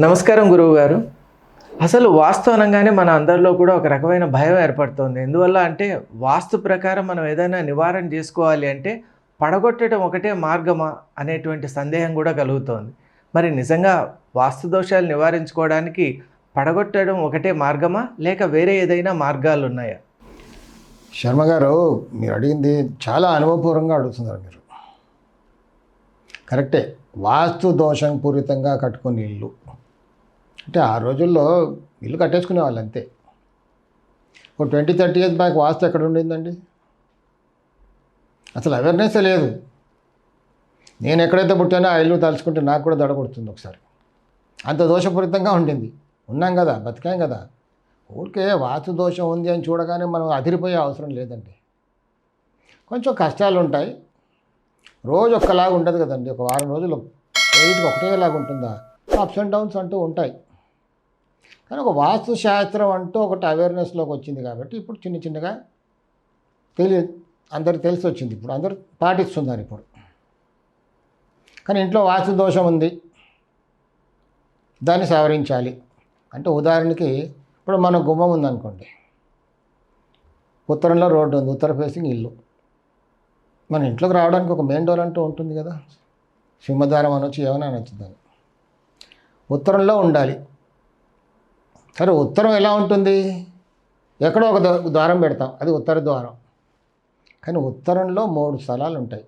నమస్కారం గురువు గారు. అసలు వాస్తు అనగానే మన అందరిలో కూడా ఒక రకమైన భయం ఏర్పడుతుంది. ఎందువల్ల అంటే వాస్తు ప్రకారం మనం ఏదైనా నివారణ చేసుకోవాలి అంటే పడగొట్టడం ఒకటే మార్గమా అనేటువంటి సందేహం కూడా కలుగుతోంది. మరి నిజంగా వాస్తు దోషాలు నివారించుకోవడానికి పడగొట్టడం ఒకటే మార్గమా లేక వేరే ఏదైనా మార్గాలు ఉన్నాయా? శర్మ గారు, మీరు అడిగింది చాలా అనుభవపూర్వంగా అడుగుతున్నారు. మీరు కరెక్టే. వాస్తు దోషం పూరితంగా కట్టుకునే ఇల్లు అంటే ఆ రోజుల్లో ఇల్లు కట్టేసుకునే వాళ్ళు అంతే. ఒక 20-30 ఇయర్స్ బ్యాక్ వాస్తు ఎక్కడ ఉండిందండి? అసలు అవేర్నెస్ లేదు. నేను ఎక్కడైతే పుట్టానో ఆ ఇల్లు తలుచుకుంటే నాకు కూడా దడ కొడుతుంది ఒకసారి. అంత దోషపూరితంగా ఉండింది. ఉన్నాం కదా, బతికాం కదా. ఊరికే వాస్తు దోషం ఉంది అని చూడగానే మనం అదిరిపోయే అవసరం లేదండి. కొంచెం కష్టాలు ఉంటాయి. రోజు ఒక్కలాగా ఉండదు కదండి. ఒక వారం రోజులు వెయిట్కి ఒకటేలాగా ఉంటుందా? అప్స్ అండ్ డౌన్స్ అంటూ ఉంటాయి. కానీ ఒక వాస్తు శాస్త్రం అంటూ ఒకటి అవేర్నెస్లోకి వచ్చింది కాబట్టి ఇప్పుడు చిన్న చిన్నగా అందరికి తెలిసి వచ్చింది. ఇప్పుడు అందరూ పాటిస్తున్నారు ఇప్పుడు. కానీ ఇంట్లో వాస్తు దోషం ఉంది, దాన్ని సవరించాలి అంటే ఉదాహరణకి ఇప్పుడు మన గుమ్మం ఉందనుకోండి, ఉత్తరంలో రోడ్డు ఉంది, ఉత్తర ఫేసింగ్ ఇల్లు. మన ఇంట్లోకి రావడానికి ఒక మెయిన్ డోర్ అంటూ ఉంటుంది కదా, సింహద్వారం అనొచ్చు, ఏమైనా అనొచ్చు. దాన్ని ఉత్తరంలో ఉండాలి. సరే, ఉత్తరం ఎలా ఉంటుంది? ఎక్కడో ఒక ద్వారం పెడతాం, అది ఉత్తర ద్వారం. కానీ ఉత్తరంలో 3 స్థలాలు ఉంటాయి.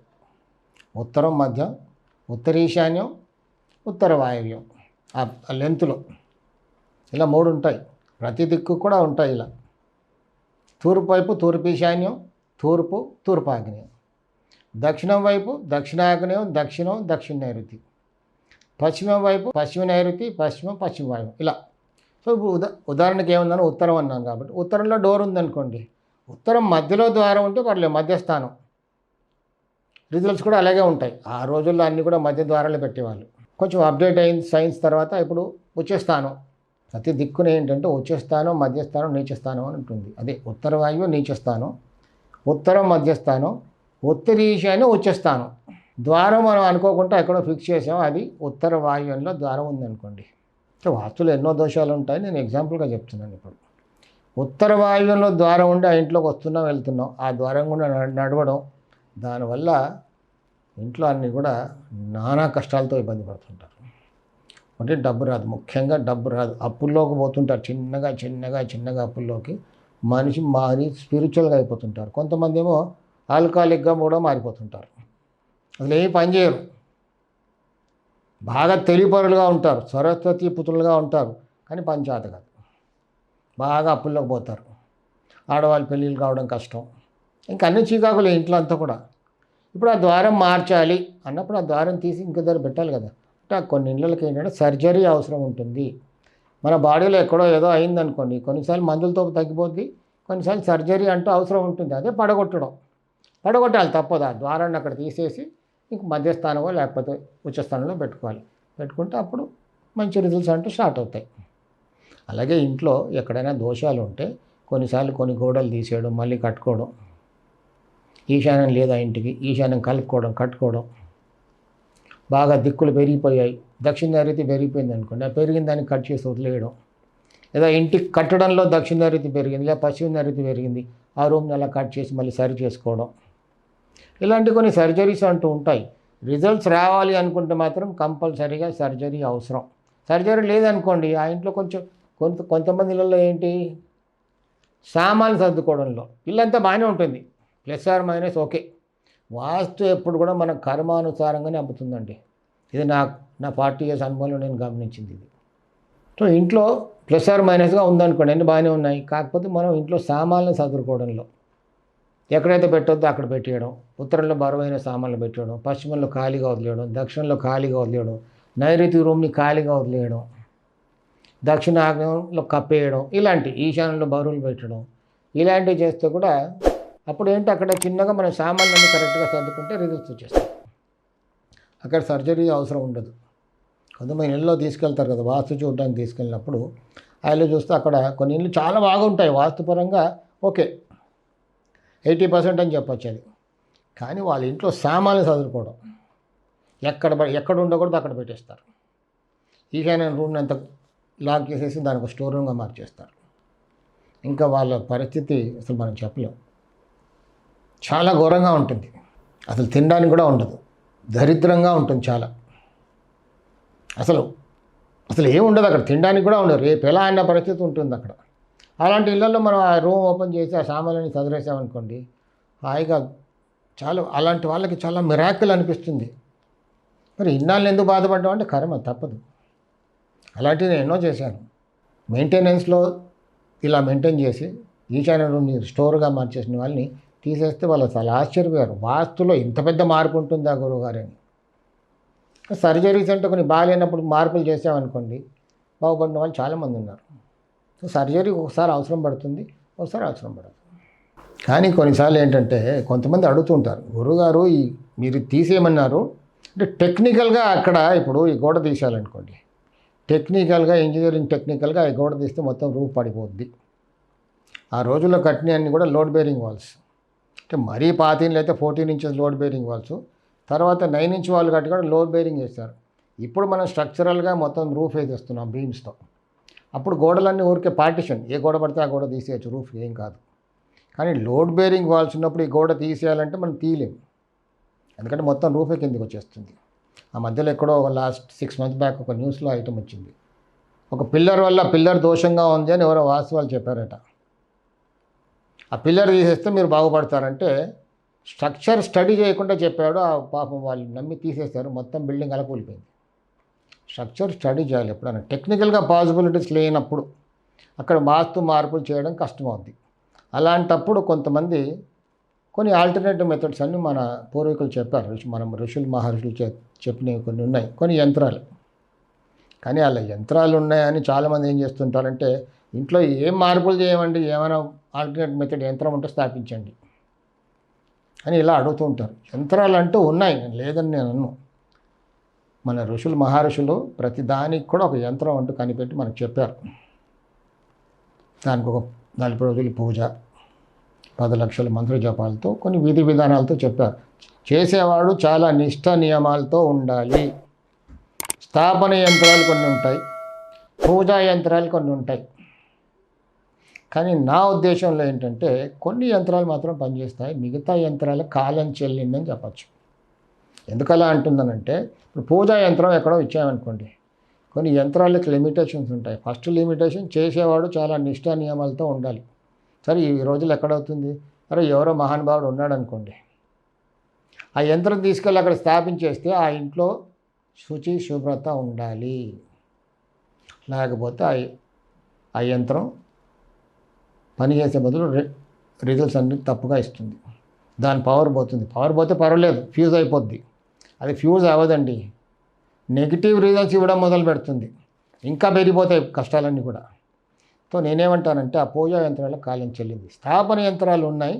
ఉత్తరం, మధ్యం, ఉత్తర ఈశాన్యం, ఉత్తర వాయవ్యం. ఆ లెంత్లో ఇలా 3 ఉంటాయి. ప్రతి దిక్కు కూడా ఉంటాయి ఇలా. తూర్పు వైపు తూర్పు ఈశాన్యం, తూర్పు తూర్పాగ్నేయం. దక్షిణం వైపు దక్షిణాగ్నేయం, దక్షిణం దక్షిణ నైరుతి. పశ్చిమం వైపు పశ్చిమ నైరుతి, పశ్చిమం పశ్చిమ వాయువు. ఇలా. సో ఉదాహరణకి ఏమన్నాను, ఉత్తరం అన్నాను కాబట్టి ఉత్తరంలో డోర్ ఉందనుకోండి, ఉత్తరం మధ్యలో ద్వారం ఉంటే పర్లేదు, మధ్యస్థానం. రిజల్ట్స్ కూడా అలాగే ఉంటాయి. ఆ రోజుల్లో అన్నీ కూడా మధ్య ద్వారాలు పెట్టేవాళ్ళు. కొంచెం అప్డేట్ అయింది సైన్స్ తర్వాత. ఇప్పుడు ఉచ్చస్థానం, ప్రతి దిక్కున ఏంటంటే ఉచ్చస్థానం, మధ్యస్థానం, నీచస్థానం అని ఉంటుంది. అదే ఉత్తర వాయువు నీచస్థానం, ఉత్తరం మధ్యస్థానం, ఉత్తర ఈశాన్యం ఉచ్చస్థానం. ద్వారం మనం అనుకోకుండా ఎక్కడో ఫిక్స్ చేసాం, అది ఉత్తర వాయువ్యంలో ద్వారం ఉందనుకోండి. వాస్తులు ఎన్నో దోషాలు ఉంటాయి, నేను ఎగ్జాంపుల్గా చెప్తున్నాను. ఇప్పుడు ఉత్తర వాయువ్యంలో ద్వారం ఉండి ఆ ఇంట్లోకి వస్తున్నాం, వెళ్తున్నాం, ఆ ద్వారం కూడా నడవడం, దానివల్ల ఇంట్లో అన్నీ కూడా నానా కష్టాలతో ఇబ్బంది పడుతుంటారు. అంటే డబ్బు రాదు, ముఖ్యంగా డబ్బు రాదు. అప్పుల్లోకి పోతుంటారు, చిన్నగా చిన్నగా చిన్నగా అప్పుల్లోకి మనిషి మారి స్పిరిచువల్గా అయిపోతుంటారు. కొంతమంది ఏమో ఆల్కహాలిక్గా కూడా మారిపోతుంటారు. అసలు ఏమి పని చేయరు, బాగా తెలివిపరులుగా ఉంటారు, సరస్వతి పుత్రులుగా ఉంటారు, కానీ పని చేత కాదు, బాగా అప్పుల్లోకి పోతారు. ఆడవాళ్ళు పెళ్ళిళ్ళు కావడం కష్టం, ఇంకా అన్ని చీకాకులే ఇంట్లో అంతా కూడా. ఇప్పుడు ఆ ద్వారం మార్చాలి అన్నప్పుడు ఆ ద్వారం తీసి ఇంకో దగ్గర పెట్టాలి కదా. అంటే కొన్ని ఇళ్ళకి ఏంటంటే సర్జరీ అవసరం ఉంటుంది. మన బాడీలో ఎక్కడో ఏదో అయిందనుకోండి, కొన్నిసార్లు మందులతో తగ్గిపోద్ది, కొన్నిసార్లు సర్జరీ అంటూ అవసరం ఉంటుంది. అదే పడగొట్టాలి, తప్పదు. ఆ ద్వారాన్ని అక్కడ తీసేసి ఇంక మధ్యస్థానమో లేకపోతే ఉచ్చస్థానంలో పెట్టుకుంటే అప్పుడు మంచి రిజల్ట్స్ అంటూ స్టార్ట్ అవుతాయి. అలాగే ఇంట్లో ఎక్కడైనా దోషాలు ఉంటే కొన్నిసార్లు కొన్ని గోడలు తీసేయడం, మళ్ళీ కట్టుకోవడం, ఈశాన్యం లేదా ఇంటికి ఈశాన్యం కట్టుకోవడం, బాగా దిక్కులు పెరిగిపోయాయి, దక్షిణ నైరుతి పెరిగిపోయింది అనుకోండి, ఆ పెరిగిన దాన్ని కట్ చేసి వదిలేయడం. లేదా ఇంటికి కట్టడంలో దక్షిణ నైరుతి పెరిగింది లేదా పశ్చిమ నైరుతి పెరిగింది, ఆ రూమ్ని అలా కట్ చేసి మళ్ళీ సరి చేసుకోవడం. ఇలాంటి కొన్ని సర్జరీస్ అంటూ ఉంటాయి. రిజల్ట్స్ రావాలి అనుకుంటే మాత్రం కంపల్సరీగా సర్జరీ అవసరం. సర్జరీ లేదనుకోండి, ఆ ఇంట్లో కొంతమంది ఇళ్ళల్లో ఏంటి, సామాన్లు సర్దుకోవడంలో ఇల్లంతా బాగానే ఉంటుంది, ప్లస్ ఆర్ మైనస్ ఓకే. వాస్తు ఎప్పుడు కూడా మన కర్మానుసారంగానే అమ్ముతుందండి. ఇది నా 40 ఇయర్స్ అనుభవంలో నేను గమనించింది ఇది. సో ఇంట్లో ప్లస్ ఆర్ మైనస్గా ఉందనుకోండి, అన్నీ బాగానే ఉన్నాయి. కాకపోతే మనం ఇంట్లో సామాన్లు సర్దుకోవడంలో ఎక్కడైతే పెట్టొద్దో అక్కడ పెట్టేయడం, ఉత్తరంలో బరువైన సామాన్లు పెట్టేయడం, పశ్చిమంలో ఖాళీగా వదిలేయడం, దక్షిణంలో ఖాళీగా వదిలేయడం, నైరుతి రూమ్ని ఖాళీగా వదిలేయడం, దక్షిణ ఆగ్నేయంలో కప్పేయడం, ఇలాంటి ఈశాన్యంలో బరువులు పెట్టడం, ఇలాంటివి చేస్తే కూడా అప్పుడు ఏంటి, అక్కడ చిన్నగా మన సామాన్లన్నీ కరెక్ట్గా సర్దుకుంటే రిజల్ట్స్ వచ్చేస్తాయి. అక్కడ సర్జరీ అవసరం ఉండదు. కొంతమంది ఇళ్ళలో తీసుకెళ్తారు కదా, వాస్తు చూడడానికి తీసుకెళ్ళినప్పుడు ఆ ఇల్లు చూస్తే అక్కడ కొన్ని ఇళ్ళు చాలా బాగుంటాయి వాస్తుపరంగా, ఓకే 80% అని చెప్పొచ్చు అది. కానీ వాళ్ళ ఇంట్లో సామాన్లు చదువుకోవడం, ఎక్కడ ఉండకూడదు అక్కడ పెట్టేస్తారు. ఈశాన్య రూమ్ని అంతా లాక్ చేసేసి దానికి ఒక స్టోర్ రూమ్గా మార్చేస్తారు. ఇంకా వాళ్ళ పరిస్థితి అసలు మనం చెప్పలేం. చాలా ఘోరంగా ఉంటుంది. అసలు తినడానికి కూడా ఉండదు, దరిద్రంగా ఉంటుంది చాలా. అసలు అసలు ఏమి ఉండదు అక్కడ, తినడానికి కూడా ఉండదు. రేపు ఎలా అన్న పరిస్థితి ఉంటుంది అక్కడ. అలాంటి ఇళ్లలో మనం ఆ రూమ్ ఓపెన్ చేసి ఆ సామాన్లని చదివేసామనుకోండి, హాయిగా చాలా అలాంటి వాళ్ళకి చాలా మిరాకిల్ అనిపిస్తుంది. మరి ఇన్నాళ్ళు ఎందుకు బాధపడ్డాం అంటే కర్మ తప్పదు. అలాంటివి నేను ఎన్నో చేశాను. మెయింటెనెన్స్లో ఇలా మెయింటైన్ చేసి ఈశాన్య రూమ్ని స్టోర్గా మార్చేసిన వాళ్ళని తీసేస్తే వాళ్ళు చాలా ఆశ్చర్యపోయారు. వాస్తులో ఇంత పెద్ద మార్పు ఉంటుందా గురువుగారు అని. సర్జరీస్ అంటే కొన్ని బాగాలేనప్పుడు మార్పులు చేసామనుకోండి, బాగుపడిన వాళ్ళు చాలామంది ఉన్నారు. సో సర్జరీ ఒకసారి అవసరం పడుతుంది, ఒకసారి అవసరం పడదు. కానీ కొన్నిసార్లు ఏంటంటే కొంతమంది అడుగుతుంటారు, గురువుగారు ఈ మీరు తీసేయమన్నారు అంటే టెక్నికల్గా అక్కడ ఇప్పుడు ఈ గోడ తీసేయాలనుకోండి, టెక్నికల్గా ఇంజనీరింగ్ టెక్నికల్గా ఈ గోడ తీస్తే మొత్తం రూఫ్ పడిపోద్ది. ఆ రోజుల్లో కట్టిన అన్ని కూడా లోడ్ బేరింగ్ వాల్స్, అంటే మరీ 15 అయితే 14 ఇంచెస్ లోడ్ బేరింగ్ వాల్స్, తర్వాత 9 ఇంచ్ వాళ్ళు కట్టి కూడా లోడ్ బేరింగ్ వేస్తారు. ఇప్పుడు మనం స్ట్రక్చరల్గా మొత్తం రూఫ్ వేసేస్తున్నాం బీమ్స్తో. అప్పుడు గోడలన్నీ ఊరికే పార్టిషన్, ఏ గోడ పడితే ఆ గోడ తీసేయచ్చు, రూఫ్ ఏం కాదు. కానీ లోడ్ బేరింగ్ వాల్స్ ఉన్నప్పుడు ఈ గోడ తీసేయాలంటే మనం తీయలేము, ఎందుకంటే మొత్తం రూఫే కిందకి వచ్చేస్తుంది. ఆ మధ్యలో ఎక్కడో ఒక లాస్ట్ 6 months బ్యాక్ ఒక న్యూస్లో ఐటమ్ వచ్చింది, ఒక పిల్లర్ వల్ల పిల్లర్ దోషంగా ఉంది అని ఎవరో వాస్తు వాళ్ళు చెప్పారట. ఆ పిల్లర్ తీసేస్తే మీరు బాగుపడతారంటే స్ట్రక్చర్ స్టడీ చేయకుండా చెప్పాడు. ఆ పాపం వాళ్ళు నమ్మి తీసేస్తారు, మొత్తం బిల్డింగ్ అలా కూలిపోయింది. స్ట్రక్చర్ స్టడీ చేయాలి ఎప్పుడైనా. టెక్నికల్గా పాసిబిలిటీస్ లేనప్పుడు అక్కడ వాస్తు మార్పులు చేయడం కష్టమవుద్ది. అలాంటప్పుడు కొంతమంది కొన్ని ఆల్టర్నేటివ్ మెథడ్స్ అన్ని మన పూర్వీకులు చెప్పారు, మనం ఋషులు మహర్షులు చెప్పినవి కొన్ని ఉన్నాయి, కొన్ని యంత్రాలు. కానీ అలా యంత్రాలు ఉన్నాయని చాలామంది ఏం చేస్తుంటారంటే ఇంట్లో ఏం మార్పులు చేయమండి, ఏమైనా ఆల్టర్నేట్ మెథడ్ యంత్రం ఉంటే స్థాపించండి అని ఇలా అడుగుతూ ఉంటారు. యంత్రాలు అంటూ ఉన్నాయి, లేదని నేను అన్ను. మన ఋషులు మహర్షులు ప్రతి దానికి కూడా ఒక యంత్రం అంటూ కనిపెట్టి మనకు చెప్పారు. దానికి ఒక 40 రోజులు పూజ, 10 లక్షల మంత్ర జపాలతో కొన్ని విధి విధానాలతో చెప్పారు. చేసేవాడు చాలా నిష్ఠ నియమాలతో ఉండాలి. స్థాపన యంత్రాలు కొన్ని ఉంటాయి, పూజా యంత్రాలు కొన్ని ఉంటాయి. కానీ నా ఉద్దేశంలో ఏంటంటే కొన్ని యంత్రాలు మాత్రం పనిచేస్తాయి, మిగతా యంత్రాల కాలం చెల్లిందని చెప్పచ్చు. ఎందుకలా అంటుందనంటే ఇప్పుడు పూజా యంత్రం ఎక్కడో ఇచ్చామనుకోండి, కొన్ని యంత్రాలకు లిమిటేషన్స్ ఉంటాయి. ఫస్ట్ లిమిటేషన్ చేసేవాడు చాలా నిష్ఠా నియమాలతో ఉండాలి. సరే ఈ రోజులు ఎక్కడవుతుంది, అరే ఎవరో మహానుభావుడు ఉన్నాడు అనుకోండి, ఆ యంత్రం తీసుకెళ్ళి అక్కడ స్థాపించేస్తే ఆ ఇంట్లో శుచి శుభ్రత ఉండాలి, లేకపోతే ఆ యంత్రం పనిచేసే బదులు రిజల్ట్స్ అన్ని తప్పుగా ఇస్తుంది. దాని పవర్ పోతుంది. పవర్ పోతే పర్వాలేదు, ఫ్యూజ్ అయిపోద్ది. అది ఫ్యూజ్ అవ్వదండి, నెగిటివ్ రిజల్ట్స్ ఇవ్వడం మొదలు పెడుతుంది, ఇంకా పెరిగిపోతాయి కష్టాలన్నీ కూడా. సో నేనేమంటానంటే ఆ పూజా యంత్రాలకు కాలం చెల్లింది. స్థాపన యంత్రాలు ఉన్నాయి,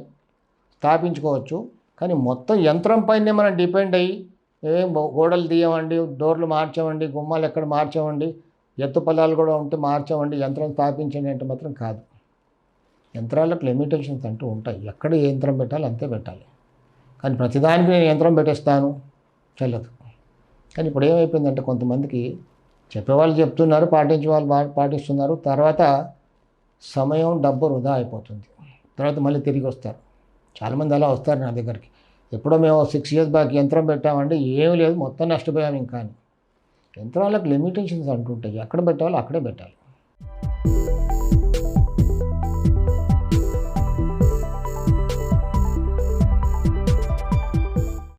స్థాపించుకోవచ్చు. కానీ మొత్తం యంత్రం పైనే మనం డిపెండ్ అయ్యి ఏం గోడలు తీయమండి, డోర్లు మార్చమండి, గుమ్మాలు ఎక్కడ మార్చమండి, ఎత్తు పొలాలు కూడా ఉంటే మార్చమండి, యంత్రం స్థాపించండి అంటే మాత్రం కాదు. యంత్రాలకు లిమిటేషన్స్ అంటూ ఉంటాయి. ఎక్కడ ఏ యంత్రం పెట్టాలి అంతే పెట్టాలి. కానీ ప్రతిదానికి నేను యంత్రం పెట్టేస్తాను చెల్లదు. కానీ ఇప్పుడు ఏమైపోయిందంటే కొంతమందికి చెప్పేవాళ్ళు చెప్తున్నారు, పాటించే వాళ్ళు పాటిస్తున్నారు, తర్వాత సమయం డబ్బు వృధా అయిపోతుంది. తర్వాత మళ్ళీ తిరిగి వస్తారు. చాలామంది అలా వస్తారు నా దగ్గరికి, ఎప్పుడో మేము 6 years బ్యాక్ యంత్రం పెట్టామంటే ఏమీ లేదు, మొత్తం నష్టపోయాము. ఇంకా యంత్రాలకు లిమిటేషన్స్ అంటుంటాయి, ఎక్కడ పెట్టాలో అక్కడే పెట్టాలి.